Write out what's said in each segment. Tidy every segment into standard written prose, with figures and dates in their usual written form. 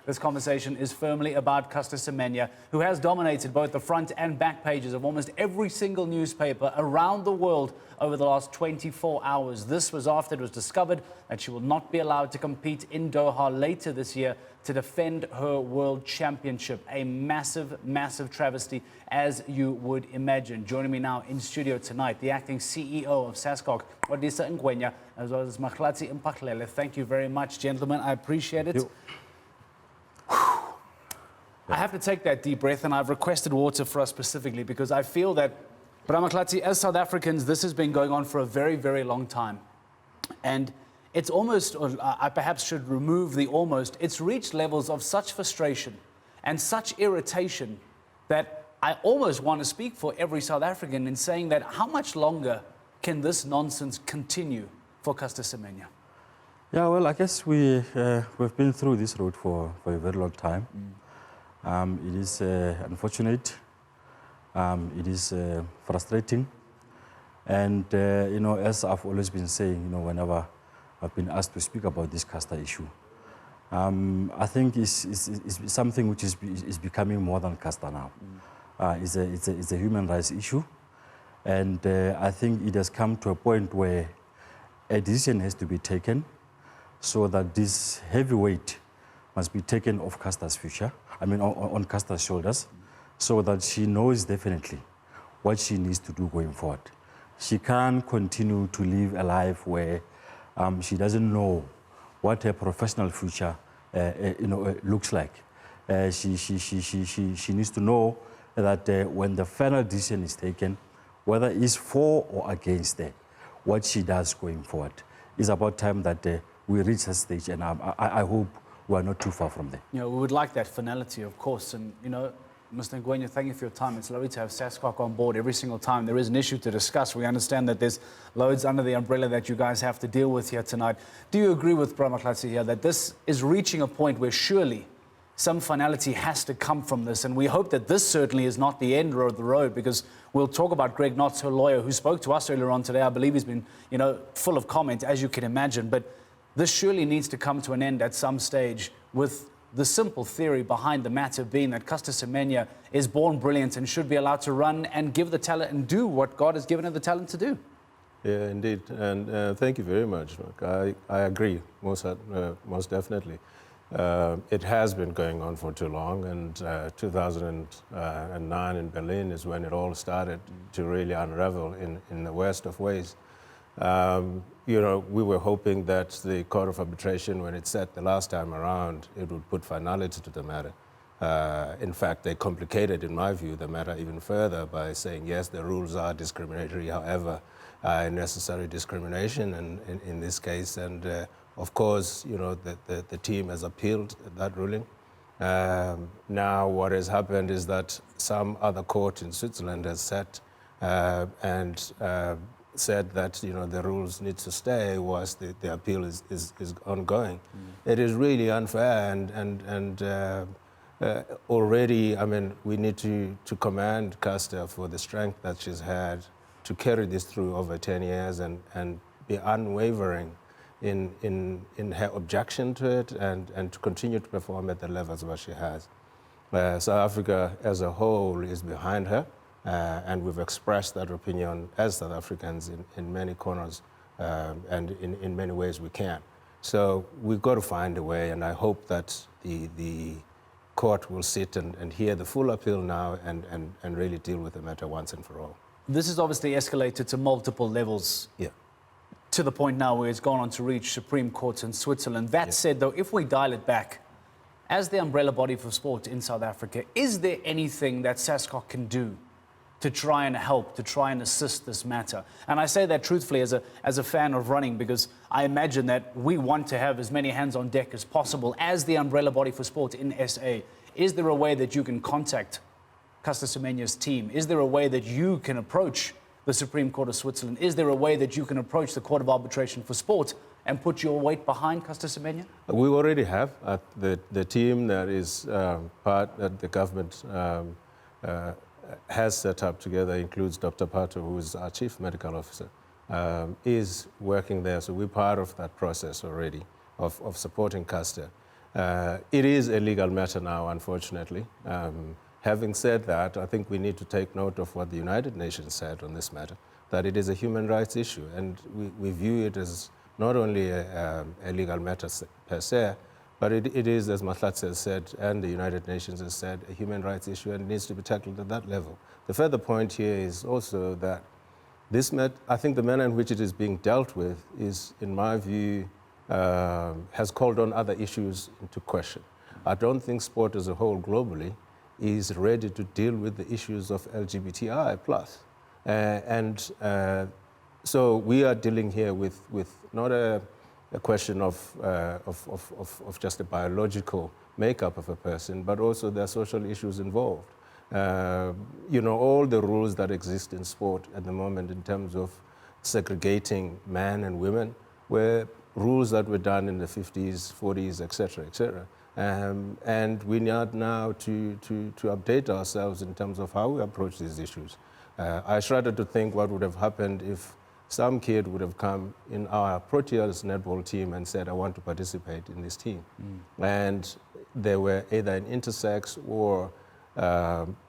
This conversation is firmly about Caster Semenya, who has dominated both the front and back pages of almost every single newspaper around the world over the last 24 hours. This was after it was discovered that she will not be allowed to compete in Doha later this year to defend her world championship. A massive, massive travesty, as you would imagine. Joining me now in studio tonight, the acting CEO of SASCOC, Qondisa Ngwenya, as well as Mahlatse Mphahlele. Thank you very much, gentlemen. I appreciate it. I have to take that deep breath, and I've requested water for us specifically because I feel that, Mahlatse, as South Africans, this has been going on for a very, very long time. And it's almost, or I perhaps should remove the almost, it's reached levels of such frustration and such irritation that I almost want to speak for every South African in saying that how much longer can this nonsense continue for Caster Semenya? Yeah, well, I guess we've been through this road for a very long time. It is unfortunate. It is frustrating. And, you know, as I've always been saying, you know, whenever I've been asked to speak about this Caster issue, I think it's something which is becoming more than Caster now. It's a human rights issue. And I think it has come to a point where a decision has to be taken so that this heavy weight must be taken off Caster's future, on Caster's shoulders, so that she knows definitely what she needs to do going forward. She can't continue to live a life where she doesn't know what her professional future looks like. She needs to know that when the final decision is taken, whether it's for or against what she does going forward, it's about time that we reach that stage, and I hope we are not too far from there. You know, we would like that finality, of course, and, you know, Mr. Ngwenya, thank you for your time. It's lovely to have SASCOC on board every single time there is an issue to discuss. We understand that there's loads under the umbrella that you guys have to deal with here tonight. Do you agree with Mahlatse here that this is reaching a point where surely some finality has to come from this? And we hope that this certainly is not the end of the road, because we'll talk about Greg Knotts, her lawyer, who spoke to us earlier on today. I believe he's been, you know, full of comment, as you can imagine. But this surely needs to come to an end at some stage, with the simple theory behind the matter being that Caster Semenya is born brilliant and should be allowed to run and give the talent and do what God has given her the talent to do. Yeah, indeed. And thank you very much, Mark. I agree, most definitely. It has been going on for too long, and 2009 in Berlin is when it all started to really unravel in the worst of ways. You know, we were hoping that the Court of Arbitration, when it sat the last time around, it would put finality to the matter. In fact, they complicated, in my view, the matter even further by saying, yes, the rules are discriminatory, however, necessary discrimination in this case. And of course, you know, the team has appealed that ruling. Now what has happened is that some other court in Switzerland has sat and said that, you know, the rules need to stay whilst the appeal is ongoing. It is really unfair, and already, I mean, we need to commend Caster for the strength that she's had to carry this through over 10 years and be unwavering in her objection to it, and to continue to perform at the levels where she has. South Africa as a whole is behind her. And we've expressed that opinion as South Africans in many corners, and in many ways we can. So we've got to find a way, and I hope that the court will sit and hear the full appeal now and really deal with the matter once and for all. This has obviously escalated to multiple levels. Yeah. To the point now where it's gone on to reach Supreme Court in Switzerland. That said, though, if we dial it back, as the umbrella body for sport in South Africa, is there anything that SASCOC can do to try and help, to try and assist this matter? And I say that truthfully as a fan of running, because I imagine that we want to have as many hands on deck as possible as the umbrella body for sport in SA. Is there a way that you can contact Caster Semenya's team? Is there a way that you can approach the Supreme Court of Switzerland? Is there a way that you can approach the Court of Arbitration for Sport and put your weight behind Caster Semenya? We already have. The team that is part that the government has set up together includes Dr. Pato, who is our Chief Medical Officer, is working there. So we're part of that process already of supporting Caster. It is a legal matter now, unfortunately. Having said that, I think we need to take note of what the United Nations said on this matter, that it is a human rights issue, and we view it as not only a legal matter per se, but it is, as Mahlatse has said, and the United Nations has said, a human rights issue, and it needs to be tackled at that level. The further point here is also that I think the manner in which it is being dealt with is, in my view, has called on other issues into question. I don't think sport as a whole globally is ready to deal with the issues of LGBTI+. So we are dealing here with not a question of just a biological makeup of a person, but also there are social issues involved. All the rules that exist in sport at the moment in terms of segregating men and women were rules that were done in the 50s, 40s, etc., etc. And we need now to update ourselves in terms of how we approach these issues. I shudder to think what would have happened if some kid would have come in our Proteas netball team and said, I want to participate in this team. And they were either an intersex or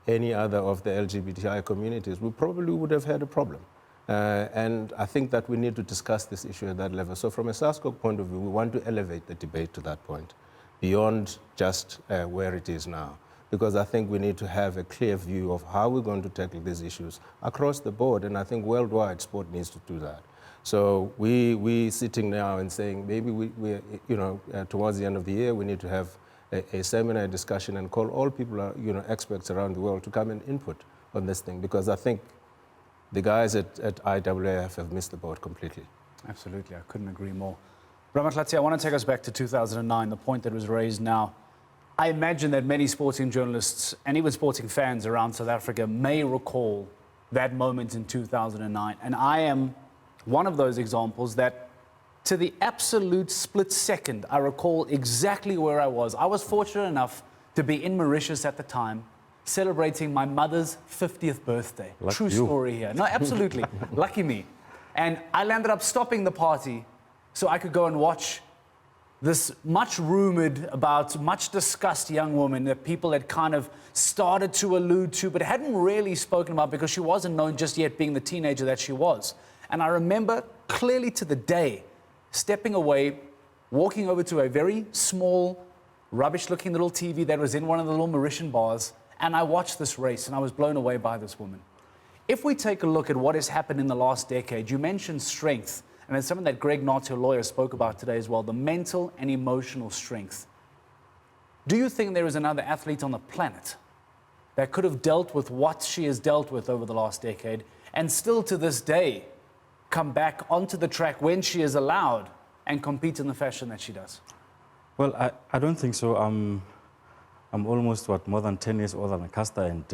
any other of the LGBTI communities, we probably would have had a problem. And I think that we need to discuss this issue at that level. So from a SASCOC point of view, we want to elevate the debate to that point, beyond just where it is now. Because I think we need to have a clear view of how we're going to tackle these issues across the board. And I think worldwide sport needs to do that. So we sitting now and saying maybe we towards the end of the year, we need to have a seminar discussion and call all people, experts around the world to come and input on this thing. Because I think the guys at IAAF have missed the boat completely. Absolutely, I couldn't agree more. Mahlatse, I want to take us back to 2009, the point that was raised now. I imagine that many sporting journalists and even sporting fans around South Africa may recall that moment in 2009. And I am one of those examples that, to the absolute split second, I recall exactly where I was. I was fortunate enough to be in Mauritius at the time, celebrating my mother's 50th birthday. Lucky True you. story here. No, absolutely. Lucky me. And I landed up stopping the party so I could go and watch this much rumored about, much discussed young woman that people had kind of started to allude to, but hadn't really spoken about because she wasn't known just yet being the teenager that she was. And I remember clearly to the day, stepping away, walking over to a very small, rubbish-looking little TV that was in one of the little Mauritian bars, and I watched this race, and I was blown away by this woman. If we take a look at what has happened in the last decade, you mentioned strength, and it's something that Greg Knott, your lawyer, spoke about today as well, the mental and emotional strength. Do you think there is another athlete on the planet that could have dealt with what she has dealt with over the last decade and still to this day come back onto the track when she is allowed and compete in the fashion that she does? Well, I don't think so. I'm almost, more than 10 years older than Caster, and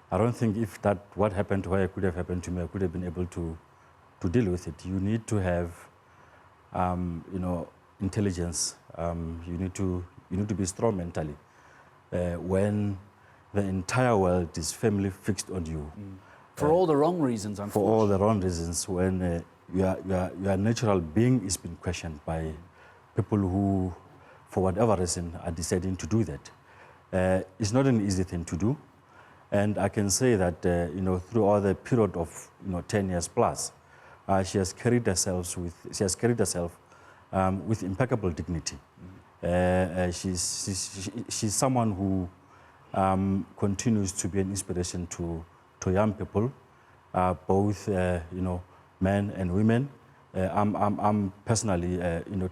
I don't think if what happened to her could have happened to me, I could have been able to deal with it. You need to have, intelligence. You need to be strong mentally. When the entire world is firmly fixed on you. For all the wrong reasons, unfortunately. For all the wrong reasons, when your natural being is being questioned by people who, for whatever reason, are deciding to do that. It's not an easy thing to do. And I can say that, throughout the period of 10 years plus, she has carried herself with impeccable dignity. She's someone who continues to be an inspiration to young people, both men and women. I'm personally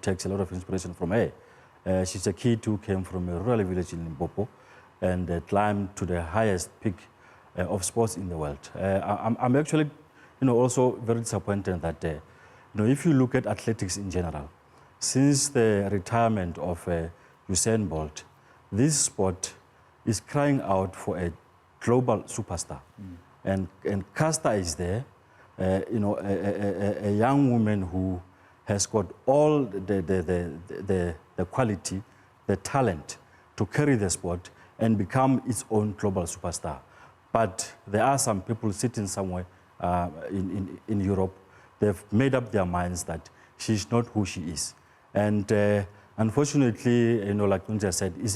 takes a lot of inspiration from her. She's a kid who came from a rural village in Limpopo and climbed to the highest peak of sports in the world. I'm actually also very disappointed that if you look at athletics in general, since the retirement of Usain Bolt, this sport is crying out for a global superstar. And Caster is there, a young woman who has got all the quality, the talent to carry the sport and become its own global superstar. But there are some people sitting somewhere in Europe, they've made up their minds that she's not who she is. And Unfortunately, like Qondisa said, it's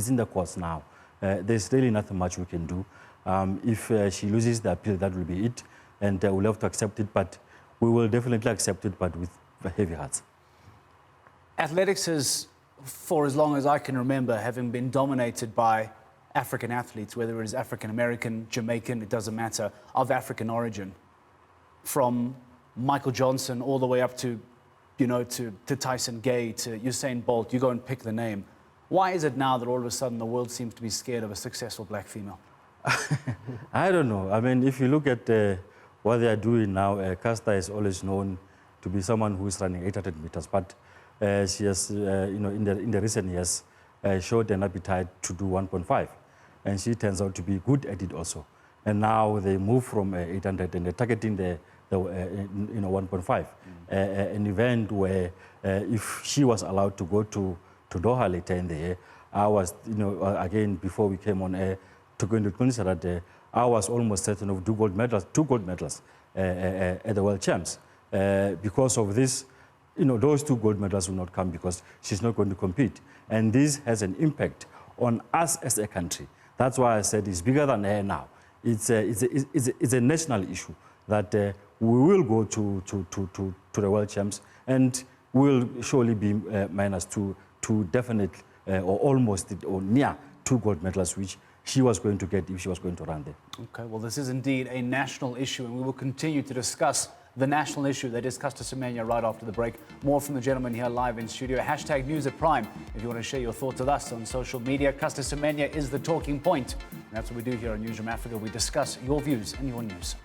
in the courts now. There's really nothing much we can do. If she loses the appeal, that will be it, and we'll have to accept it, but we will definitely accept it, but with heavy hearts. Athletics has, for as long as I can remember, having been dominated by African athletes, whether it is African American, Jamaican, it doesn't matter, of African origin. From Michael Johnson all the way up to, to Tyson Gay, to Usain Bolt, you go and pick the name. Why is it now that all of a sudden the world seems to be scared of a successful black female? I don't know. I mean, if you look at what they are doing now, Caster is always known to be someone who is running 800 meters, but she has, in the recent years, showed an appetite to do 1.5, and she turns out to be good at it also. And now they move from 800 and they're targeting the 1.5, an event where if she was allowed to go to Doha later in the year, I was, again, before we came on air, to go into Qondisa that I was almost certain of two gold medals at the World Champs. Because of this, those 2 gold medals will not come because she's not going to compete. And this has an impact on us as a country. That's why I said it's bigger than her now. It's a national issue that we will go to the World Champs and will surely be minus two definite or almost or near 2 gold medals, which she was going to get if she was going to run there. Okay, well, this is indeed a national issue, and we will continue to discuss the national issue that is Caster Semenya right after the break. More from the gentleman here live in studio. Hashtag News at Prime if you want to share your thoughts with us on social media. Caster Semenya is the talking point. And that's what we do here on Newsroom Africa. We discuss your views and your news.